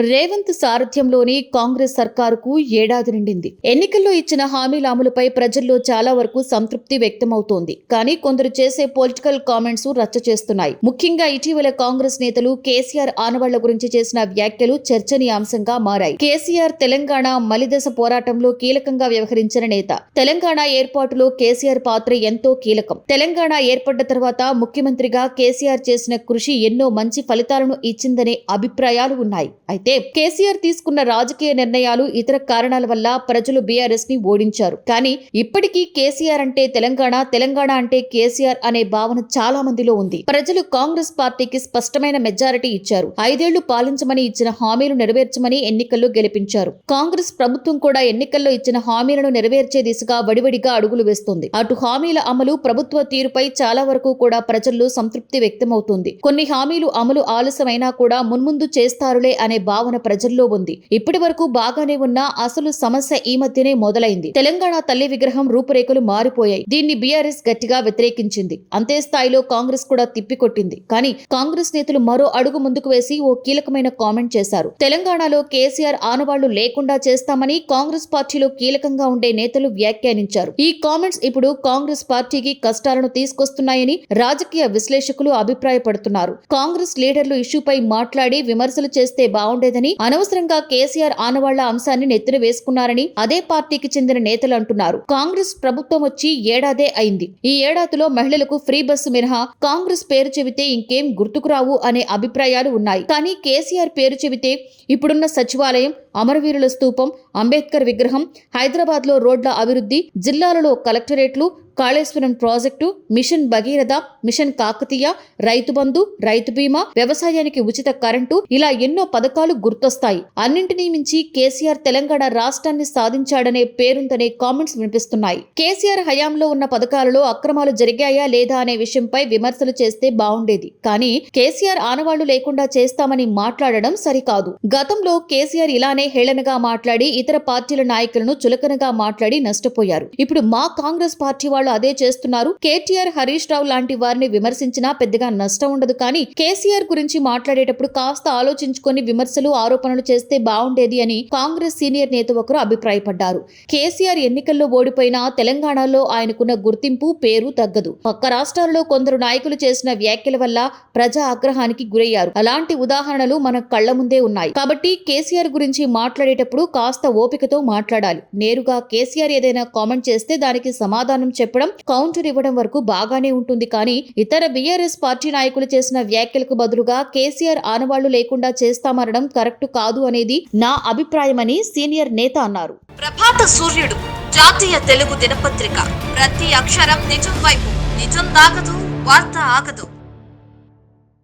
రేవంత్ సారథ్యంలోని కాంగ్రెస్ సర్కారుకు ఏడాది నిండింది. ఎన్నికల్లో ఇచ్చిన హామీల అమలుపై ప్రజల్లో చాలా వరకు సంతృప్తి వ్యక్తమవుతోంది. కానీ కొందరు చేసే పొలిటికల్ కామెంట్స్ రచ్చ చేస్తున్నాయి. ముఖ్యంగా ఇటీవల కాంగ్రెస్ నేతలు కేసీఆర్ ఆనవాళ్ల గురించి చేసిన వ్యాఖ్యలు చర్చనీయాంశంగా మారాయి. కేసీఆర్ తెలంగాణ మలిదశ పోరాటంలో కీలకంగా వ్యవహరించిన నేత. తెలంగాణ ఏర్పాటులో కేసీఆర్ పాత్ర ఎంతో కీలకం. తెలంగాణ ఏర్పడ్డ తర్వాత ముఖ్యమంత్రిగా కేసీఆర్ చేసిన కృషి ఎన్నో మంచి ఫలితాలను ఇచ్చిందనే అభిప్రాయాలు ఉన్నాయి. అయితే కేసీఆర్ తీసుకున్న రాజకీయ నిర్ణయాలు, ఇతర కారణాల వల్ల ప్రజలు బీఆర్ఎస్ ని ఓడించారు. కానీ ఇప్పటికీ కేసీఆర్ అంటే తెలంగాణ, తెలంగాణ అంటే కేసీఆర్ అనే భావన చాలా మందిలో ఉంది. ప్రజలు కాంగ్రెస్ పార్టీకి స్పష్టమైన మెజారిటీ ఇచ్చారు. 5 ఏళ్లు పాలించమని ఇచ్చిన హామీలు నెరవేర్చమని ఎన్నికల్లో గెలిపించారు. కాంగ్రెస్ ప్రభుత్వం కూడా ఎన్నికల్లో ఇచ్చిన హామీలను నెరవేర్చే దిశగా వడివడిగా అడుగులు వేస్తుంది. అటు హామీల అమలు, ప్రభుత్వ తీరుపై చాలా వరకు కూడా ప్రజల్లో సంతృప్తి వ్యక్తమవుతుంది. కొన్ని హామీలు అమలు ఆలస్యమైనా కూడా మున్ముందు చేస్తారులే అనే భావన ప్రజల్లో ఉంది. ఇప్పటి వరకు బాగానే ఉన్న అసలు సమస్య ఈ మధ్యనే మొదలైంది. తెలంగాణ తల్లి విగ్రహం రూపురేఖలు మారిపోయాయి. దీన్ని బీఆర్ఎస్ గట్టిగా వ్యతిరేకించింది. అంతే స్థాయిలో కాంగ్రెస్ కూడా తిప్పికొట్టింది. కానీ కాంగ్రెస్ నేతలు మరో అడుగు ముందుకు వేసి ఓ కీలకమైన కామెంట్ చేశారు. తెలంగాణలో కేసీఆర్ ఆనవాళ్లు లేకుండా చేస్తామని కాంగ్రెస్ పార్టీలో కీలకంగా ఉండే నేతలు వ్యాఖ్యానించారు. ఈ కామెంట్స్ ఇప్పుడు కాంగ్రెస్ పార్టీకి కష్టాలను తీసుకొస్తున్నాయని రాజకీయ విశ్లేషకులు అభిప్రాయపడుతున్నారు. కాంగ్రెస్ లీడర్లు ఇష్యూపై మాట్లాడి విమర్శలు చేస్తే బాగుండేదని, అనవసరంగా కేసీఆర్ ఆనవాళ్ల అంశాన్ని నెత్తిన వేసుకున్నారని అదే పార్టీకి చెందిన నేతలు అంటున్నారు. కాంగ్రెస్ ప్రభుత్వం వచ్చి ఏడాదే అయింది. ఈ ఏడాదిలో మహిళలకు ఫ్రీ బస్సు మినహా కాంగ్రెస్ పేరు చెబితే ఇంకేం గుర్తుకురావు అనే అభిప్రాయాలు ఉన్నాయి. కానీ కేసీఆర్ పేరు చెబితే ఇప్పుడున్న సచివాలయం, అమరవీరుల స్తూపం, అంబేద్కర్ విగ్రహం, హైదరాబాద్ లో రోడ్ల అభివృద్ధి, జిల్లాలలో కలెక్టరేట్లు, Kaleshwaram project, mission Bhagiratha, mission Kakatiya, Rythu Bandhu, రైతు బీమా, వ్యవసాయానికి ఉచిత కరెంటు, ఇలా ఎన్నో పథకాలు గుర్తొస్తాయి. అన్నింటినీ మించి కేసీఆర్ తెలంగాణ రాష్ట్రాన్ని సాధించాడనే పేరుందనే కామెంట్స్ వినిపిస్తున్నాయి. కేసీఆర్ హయాంలో ఉన్న పథకాలలో అక్రమాలు జరిగాయా లేదా అనే విషయంపై విమర్శలు చేస్తే బాగుండేది. కానీ కేసీఆర్ ఆనవాళ్లు లేకుండా చేస్తామని మాట్లాడడం సరికాదు. గతంలో కేసీఆర్ ఇలానే హేళనగా మాట్లాడి ఇతర పార్టీల నాయకులను చులకనగా మాట్లాడి నష్టపోయారు. ఇప్పుడు మా కాంగ్రెస్ పార్టీ వాళ్ళు అదే చేస్తున్నారు. కేటీఆర్, హరీష్ రావు లాంటి వారిని విమర్శించినా పెద్దగా నష్టం ఉండదు. కానీ కేసీఆర్ గురించి మాట్లాడేటప్పుడు కాస్త ఆలోచించుకొని విమర్శలు, ఆరోపణలు చేస్తే బాగుండేది అని కాంగ్రెస్ సీనియర్ నేత ఒకరు అభిప్రాయపడ్డారు. కేసీఆర్ ఎన్నికల్లో ఓడిపోయినా తెలంగాణలో ఆయనకున్న గుర్తింపు, పేరు తగ్గదు. పక్క రాష్ట్రాల్లో కొందరు నాయకులు చేసిన వ్యాఖ్యల వల్ల ప్రజా ఆగ్రహానికి గురయ్యారు. అలాంటి ఉదాహరణలు మన కళ్ల ముందే ఉన్నాయి. కాబట్టి కేసీఆర్ గురించి మాట్లాడేటప్పుడు కాస్త ఓపికతో మాట్లాడాలి. నేరుగా కేసీఆర్ ఏదైనా కామెంట్ చేస్తే దానికి సమాధానం చెప్పడం, కౌంటర్ ఇవ్వడం వరకు బాగానే ఉంటుంది. కానీ ఇతర బీఆర్ఎస్ పార్టీ నాయకులు చేసిన వ్యాఖ్యలకు బదులుగా కేసీఆర్ ఆనవాళ్లు లేకుండా చేస్తామనడం కరెక్ట్ కాదు అనేది నా అభిప్రాయమని సీనియర్ నేత అన్నారు. ప్రభాత సూర్యుడు జాతీయ తెలుగు దినపత్రిక. ప్రతి అక్షరం నిజం వైపు. నిజం దాగదు, వార్త ఆగదు.